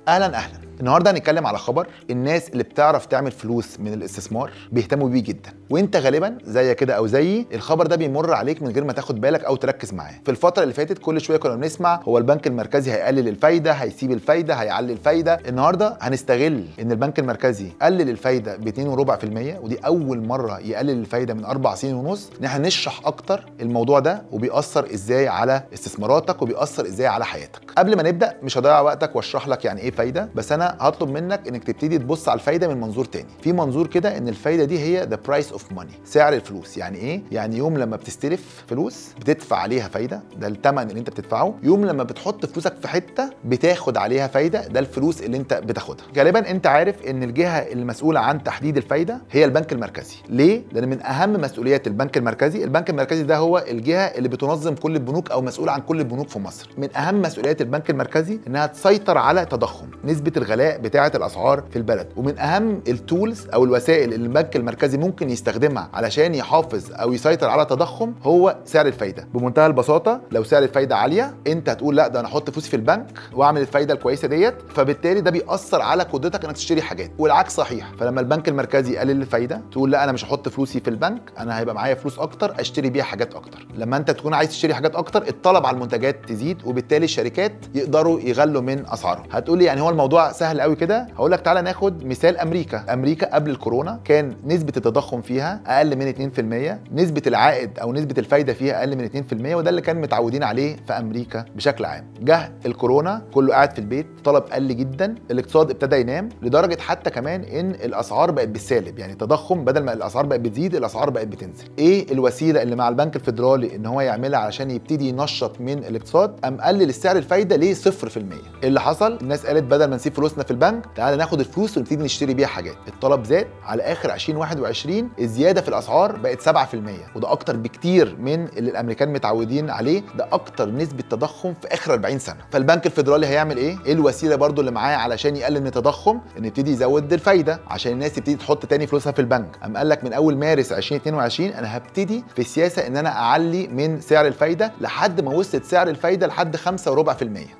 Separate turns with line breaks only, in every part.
اهلا. النهارده هنتكلم على خبر الناس اللي بتعرف تعمل فلوس من الاستثمار بيهتموا بيه جدا، وانت غالبا زي كده او زيي الخبر ده بيمر عليك من غير ما تاخد بالك او تركز معاه. في الفتره اللي فاتت كل شويه كنا بنسمع هو البنك المركزي هيقلل الفايده، هيسيب الفايده، هيعلي الفايده. النهارده هنستغل ان البنك المركزي قلل الفايده ب 2.4%، ودي اول مره يقلل الفايده من 4 سنين ونص. ان احنا نشرح اكتر الموضوع ده وبيأثر ازاي على استثماراتك وبيأثر ازاي على حياتك. قبل ما نبدا مش هضيع وقتك واشرح لك يعني ايه فايده، بس انا هطلب منك انك تبتدي تبص على الفايده من منظور تاني. في منظور كده ان الفايده دي هي the price of money، سعر الفلوس. يعني ايه؟ يعني يوم لما بتستلف فلوس بتدفع عليها فايده، ده الثمن اللي انت بتدفعه. يوم لما بتحط فلوسك في حته بتاخد عليها فايده، ده الفلوس اللي انت بتاخدها. غالبا انت عارف ان الجهه المسؤوله عن تحديد الفايده هي البنك المركزي. ليه؟ لان من اهم مسؤوليات البنك المركزي ده هو الجهه اللي بتنظم كل البنوك او مسؤول عن كل البنوك في مصر. من اهم مسؤوليات البنك المركزي انها تسيطر على تضخم نسبه الغلاء بتاعه الاسعار في البلد. ومن اهم التولز او الوسائل اللي البنك المركزي ممكن يستخدمها علشان يحافظ او يسيطر على التضخم هو سعر الفايده. بمنتهى البساطه لو سعر الفايده عاليه انت هتقول لا ده انا احط فلوسي في البنك واعمل الفايده الكويسه ديت، فبالتالي ده بيأثر على قدرتك انك تشتري حاجات. والعكس صحيح، فلما البنك المركزي يقلل الفايده تقول لا انا مش هحط فلوسي في البنك، انا هيبقى معايا فلوس اكتر اشتري بيها حاجات اكتر. لما انت تكون عايز تشتري حاجات اكتر الطلب على المنتجات تزيد، وبالتالي الشركات يقدروا يغلوا من اسعارهم. هتقول لي يعني هو الموضوع سهل قوي كده؟ هقول لك تعالى ناخد مثال امريكا قبل الكورونا كان نسبه التضخم فيها اقل من 2%، نسبه العائد او نسبه الفايده فيها اقل من 2%، وده اللي كان متعودين عليه في امريكا بشكل عام. جه الكورونا كله قاعد في البيت، طلب قل جدا، الاقتصاد ابتدى ينام، لدرجه حتى كمان ان الاسعار بقت بالسالب. يعني التضخم بدل ما الاسعار بقت بتزيد الاسعار بقت بتنزل. ايه الوسيله اللي مع البنك الفيدرالي ان هو يعملها علشان يبتدي ينشط من الاقتصاد؟ قام قلل السعر الفايده ل 0%. اللي حصل الناس قالت بدل ما نسيب فلوسنا في البنك تعالى ناخد الفلوس ونبتدي نشتري بيها حاجات. الطلب زاد. على اخر 2021 الزياده في الاسعار بقت 7%، وده اكتر بكتير من اللي الامريكان متعودين عليه. ده اكتر نسبه تضخم في اخر 40 سنه. فالبنك الفيدرالي هيعمل ايه؟ ايه الوسيله برضو اللي معاه علشان يقلل من التضخم؟ ان يبتدي يزود الفايده عشان الناس تبتدي تحط تاني فلوسها في البنك. قام قال لك من اول مارس 2022 انا هبتدي في السياسه ان انا اعلي من سعر الفايده لحد ما وصلت سعر الفايده لحد 5.4%.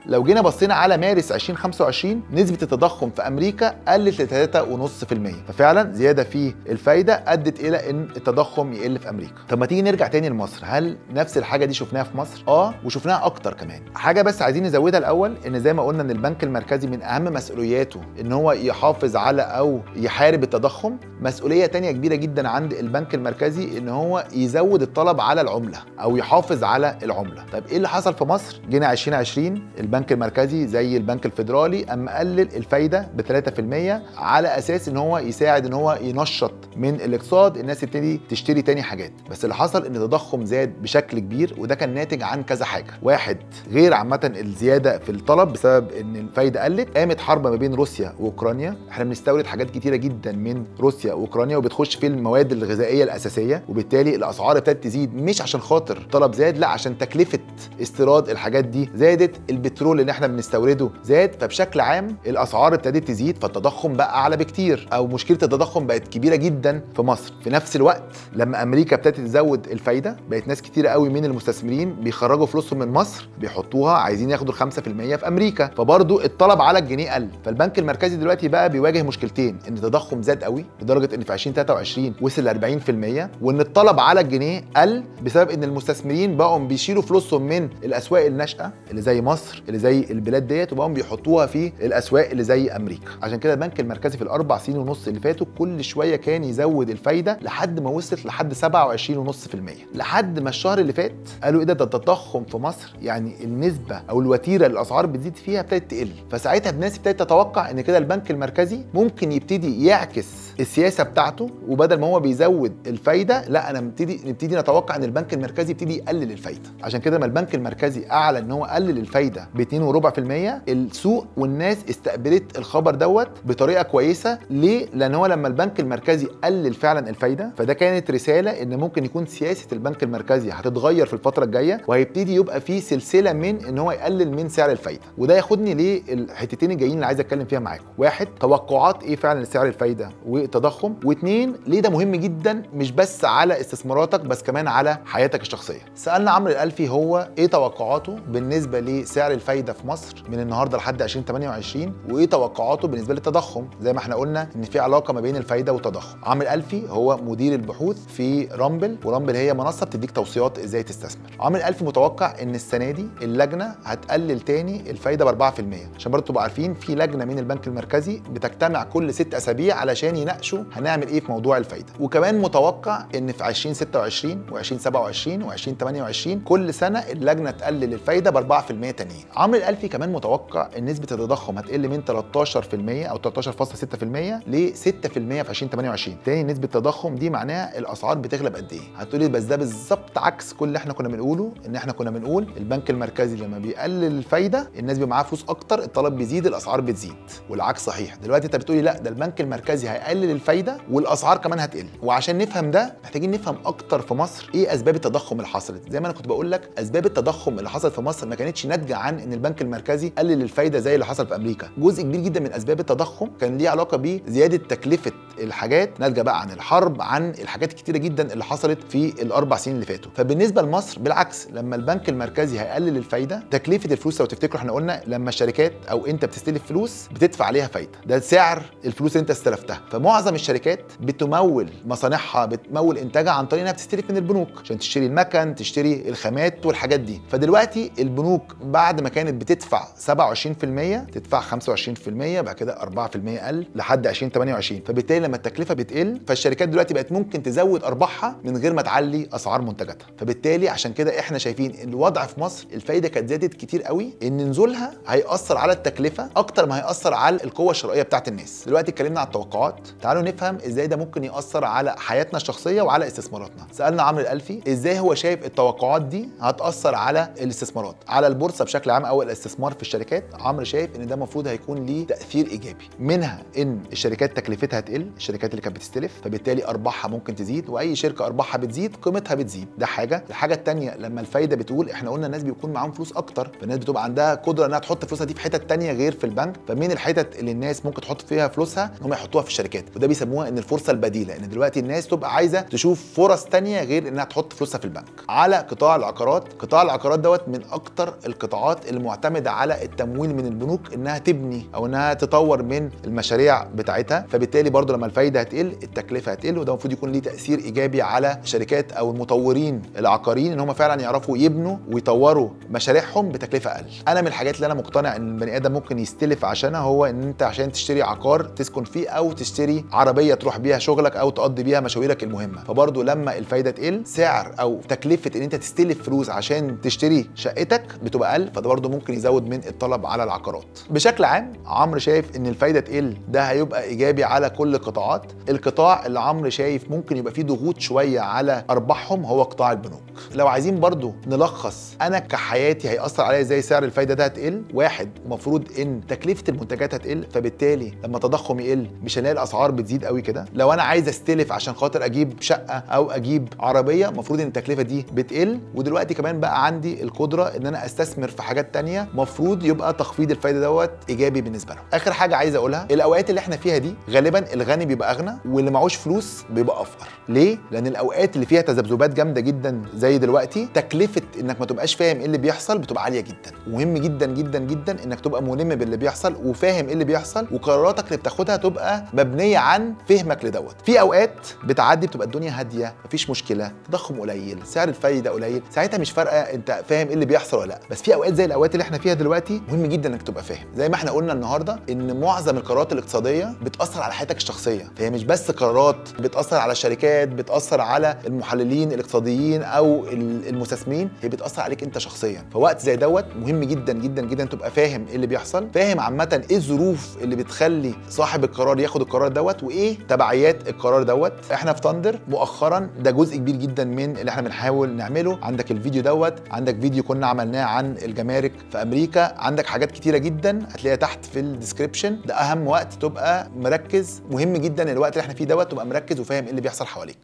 لو جينا بصينا على مارس 2025 نسبه التضخم في امريكا قلت ل 3.5%، ففعلا زياده في الفايده ادت الى ان التضخم يقل في امريكا. طب ما تيجي نرجع تاني لمصر، هل نفس الحاجه دي شفناها في مصر؟ وشفناها اكتر كمان. حاجه بس عايزين نزودها الاول، ان زي ما قلنا ان البنك المركزي من اهم مسؤولياته ان هو يحافظ على او يحارب التضخم. مسؤوليه تانية كبيره جدا عند البنك المركزي ان هو يزود الطلب على العمله او يحافظ على العمله. طيب ايه اللي حصل في مصر؟ جينا 2020 البنك المركزي زي البنك الفيدرالي قام قلل الفايده ب 3% على اساس ان هو يساعد ان هو ينشط من الاقتصاد، الناس تبتدي تشتري تاني حاجات. بس اللي حصل ان التضخم زاد بشكل كبير، وده كان ناتج عن كذا حاجه. واحد، غير عامه الزياده في الطلب بسبب ان الفايده قلت، قامت حرب ما بين روسيا واوكرانيا. احنا بنستورد حاجات كتيره جدا من روسيا واوكرانيا وبتخش في المواد الغذائيه الاساسيه، وبالتالي الاسعار ابتدت تزيد مش عشان خاطر الطلب زاد، لا عشان تكلفه استيراد الحاجات دي زادت، البترول اللي احنا بنستورده زاد، فبشكل عام الاسعار ابتدت تزيد، فالتضخم بقى اعلى بكتير او مشكله التضخم بقت كبيره جدا في مصر. في نفس الوقت لما امريكا ابتدت تزود الفايده بقت ناس كتيره قوي من المستثمرين بيخرجوا فلوسهم من مصر بيحطوها عايزين ياخدوا 5% في امريكا، فبرضو الطلب على الجنيه قل. فالبنك المركزي دلوقتي بقى بيواجه مشكلتين، ان التضخم زاد قوي لدرجه ان في 2023 وصل ل 40%، وان الطلب على الجنيه قل بسبب ان المستثمرين بقوا بيشيلوا فلوسهم من الاسواق الناشئه اللي زي مصر اللي زي البلاد ديت وبقوا بيحطوها في الاسواق اللي زي امريكا. عشان كده البنك المركزي في ال4 سنين ونص اللي فاتوا كل شويه كان يزود الفايده لحد ما وصلت لحد 27.5%، لحد ما الشهر اللي فات قالوا ايه ده التضخم في مصر يعني النسبه او الوتيره اللي الاسعار بتزيد فيها ابتدت تقل. فساعتها الناس ابتدت تتوقع ان كده البنك المركزي ممكن يبتدي يعكس السياسه بتاعته، وبدل ما هو بيزود الفايده لا انا نبتدي نتوقع ان البنك المركزي يبتدي يقلل الفايده. عشان كده لما البنك المركزي اعلن ان هو قلل الفايده ب 2.4% السوق والناس استقبلت الخبر دوت بطريقه كويسه. ليه؟ لان هو لما البنك المركزي قلل فعلا الفايده فده كانت رساله ان ممكن يكون سياسه البنك المركزي هتتغير في الفتره الجايه، وهيبتدي يبقى في سلسله من ان هو يقلل من سعر الفايده. وده ياخدني للحتتين الجايين اللي عايز اتكلم فيها معاكم. واحد، توقعات ايه فعلا لسعر الفايده والتضخم، واثنين ليه ده مهم جدا مش بس على استثماراتك بس كمان على حياتك الشخصيه. سالنا عمرو الالفي هو ايه توقعاته بالنسبه لسعر الفايده في مصر من النهارده لحد 2028، وايه توقعاته بالنسبه للتضخم، زي ما احنا قلنا ان في علاقه ما بين الفايده والتضخم. عمرو الالفي هو مدير البحوث في رامبل، ورامبل هي منصه بتديك توصيات ازاي تستثمر. عمرو الالفي متوقع ان السنه دي اللجنه هتقلل تاني الفايده ب 4%، عشان برضه تبقوا عارفين في لجنه من البنك المركزي بتجتمع كل 6 اسابيع علشان يناقشوا هنعمل ايه في موضوع الفايده. وكمان متوقع ان في 2026 و2027 و2028 كل سنه اللجنه تقلل الفايده ب 4% تانيين. عمرو الالفي كمان متوقع ان نسبه التضخم هتقل من 13% او 13.6% ل 6% في 2028. تاني نسبه التضخم دي معناها الاسعار بتغلب قد ايه؟ هتقولي بس ده بالظبط عكس كل اللي احنا كنا بنقوله، ان احنا كنا بنقول البنك المركزي لما بيقلل الفايده الناس بيبقى معاها فلوس اكتر، الطلب بيزيد، الاسعار بتزيد، والعكس صحيح. دلوقتي انت بتقولي لا ده البنك المركزي هيقلل الفايده والاسعار كمان هتقل. وعشان نفهم ده محتاجين نفهم اكتر في مصر ايه اسباب التضخم اللي حصلت. زي ما انا كنت بقول لك اسباب التضخم اللي حصلت في مصر ما كانتش ناتجه عن ان البنك المركزي قلل الفايده زي اللي حصل في امريكا. جزء كبير جدا من اسباب التضخم كان ليه علاقه بزياده تكلفه الحاجات ناتجه بقى عن الحرب، عن الحاجات الكتيره جدا اللي حصلت في الاربع سنين اللي فاتوا. فبالنسبه لمصر بالعكس، لما البنك المركزي هيقلل الفايده تكلفه الفلوس، لو تفتكروا احنا قلنا لما الشركات او انت بتستلف فلوس بتدفع عليها فايده، ده سعر الفلوس اللي انت استلفتها. فمعظم الشركات بتمول مصانعها، بتمول انتاجها عن طريق انها بتستلف من البنوك عشان تشتري المكن، تشتري الخامات والحاجات دي. فدلوقتي البنوك بعد ما كانت بتدفع 27% تدفع 25%، بعد كده 4% قل لحد 2028. فبالتالي لما التكلفه بتقل فالشركات دلوقتي بقت ممكن تزود ارباحها من غير ما تعلي اسعار منتجاتها. فبالتالي عشان كده احنا شايفين الوضع في مصر الفايده كانت زادت كتير قوي، ان نزولها هيأثر على التكلفه اكتر ما هيأثر على القوه الشرائيه بتاعت الناس. دلوقتي اتكلمنا على التوقعات، تعالوا نفهم ازاي ده ممكن يأثر على حياتنا الشخصيه وعلى استثماراتنا. سألنا عمرو الالفي ازاي هو شايف التوقعات دي هتأثر على الاستثمارات، على البورصه بشكل عام او الاستثمار في الشركات. عمرو شايف ان ده المفروض هيكون ليه تأثير ايجابي، منها ان الشركات تكلفتها هتقل، الشركات اللي كانت بتستلف، فبالتالي ارباحها ممكن تزيد، واي شركه ارباحها بتزيد قيمتها بتزيد. ده حاجه. الحاجه الثانيه لما الفايده بتقول، احنا قلنا الناس بيكون معاهم فلوس اكتر، فالناس بتبقى عندها قدره انها تحط فلوسها دي في حتت ثانيه غير في البنك. فمن الحتت اللي الناس ممكن تحط فيها فلوسها ان هم يحطوها في الشركات، وده بيسموها ان الفرصه البديله، ان دلوقتي الناس تبقى عايزه تشوف فرص ثانيه غير انها تحط فلوسها في البنك. على قطاع العقارات، قطاع العقارات دوت من اكتر القطاعات المعتمده على التمويل من البنوك انها تبني او انها تطور من المشاريع بتاعتها. فبالتالي برضو لما الفايده هتقل التكلفه هتقل، وده المفروض يكون ليه تاثير ايجابي على الشركات او المطورين العقاريين ان هم فعلا يعرفوا يبنوا ويطوروا مشاريعهم بتكلفه اقل. انا من الحاجات اللي انا مقتنع ان البني ادم ممكن يستلف عشانها هو ان انت عشان تشتري عقار تسكن فيه، او تشتري عربيه تروح بيها شغلك او تقضي بيها مشاويرك المهمه. فبرضو لما الفايده تقل سعر او تكلفه ان انت تستلف فلوس عشان تشتري شقتك بتبقى اقل، فده برضو ممكن يزود من الطلب على العقارات. بشكل عام عمرو شايف ان الفايده تقل ده هيبقى ايجابي على كل القطاعات. القطاع اللي عمرو شايف ممكن يبقى فيه ضغوط شويه على ارباحهم هو قطاع البنوك. لو عايزين برضو نلخص انا كحياتي هيأثر عليا ازاي سعر الفايده ده هتقل، واحد المفروض ان تكلفه المنتجات هتقل، فبالتالي لما التضخم يقل مش هنلاقي الاسعار بتزيد قوي كده. لو انا عايز استلف عشان خاطر اجيب شقه او اجيب عربيه المفروض ان التكلفه دي بتقل، ودلوقتي كمان بقى عندي القدره ان انا استثمر في حاجات تانية، مفروض يبقى تخفيض الفايده دوت ايجابي بالنسبه لهم. اخر حاجه عايز اقولها، الاوقات اللي احنا فيها دي غالبا الغني بيبقى اغنى واللي معهوش فلوس بيبقى افقر. ليه؟ لان الاوقات اللي فيها تذبذبات جامده جدا زي دلوقتي تكلفه انك ما تبقاش فاهم ايه اللي بيحصل بتبقى عاليه جدا. مهم جدا جدا جدا انك تبقى ملم باللي بيحصل وفاهم ايه اللي بيحصل، وقراراتك اللي بتاخدها تبقى مبنيه عن فهمك لدوت. في اوقات بتعدي بتبقى الدنيا هاديه مفيش مشكله، تضخم قليل، سعر الفايده قليل، ساعتها مش فارقه انت فاهم ايه اللي بيحصل ولا لا. بس في اوقات زي الاوقات اللي احنا فيها دلوقتي مهم جدا انك تبقى فاهم. زي ما احنا قلنا النهارده ان معظم القرارات الاقتصاديه بتاثر على حياتك الشخصيه، فهي مش بس قرارات بتاثر على الشركات، بتاثر على المحللين الاقتصاديين او المستثمرين، هي بتاثر عليك انت شخصيا. فوقت زي دوت مهم جدا جدا جدا تبقى فاهم ايه اللي بيحصل، فاهم عامه ايه الظروف اللي بتخلي صاحب القرار ياخد القرار دوت، وايه تبعيات القرار دوت. احنا في ثاندر مؤخرا ده جزء كبير جدا من اللي احنا بنحاول نعمله. عندك الفيديو دوت، عندك فيديو كنا عملناه عن الجمارك في امريكا، عندك حاجات كتيره جدا هتلاقيها تحت في الديسكريبشن. ده اهم وقت تبقى مركز، مهم جدا الوقت اللي احنا فيه دوت تبقى مركز وفاهم ايه اللي بيحصل حواليك.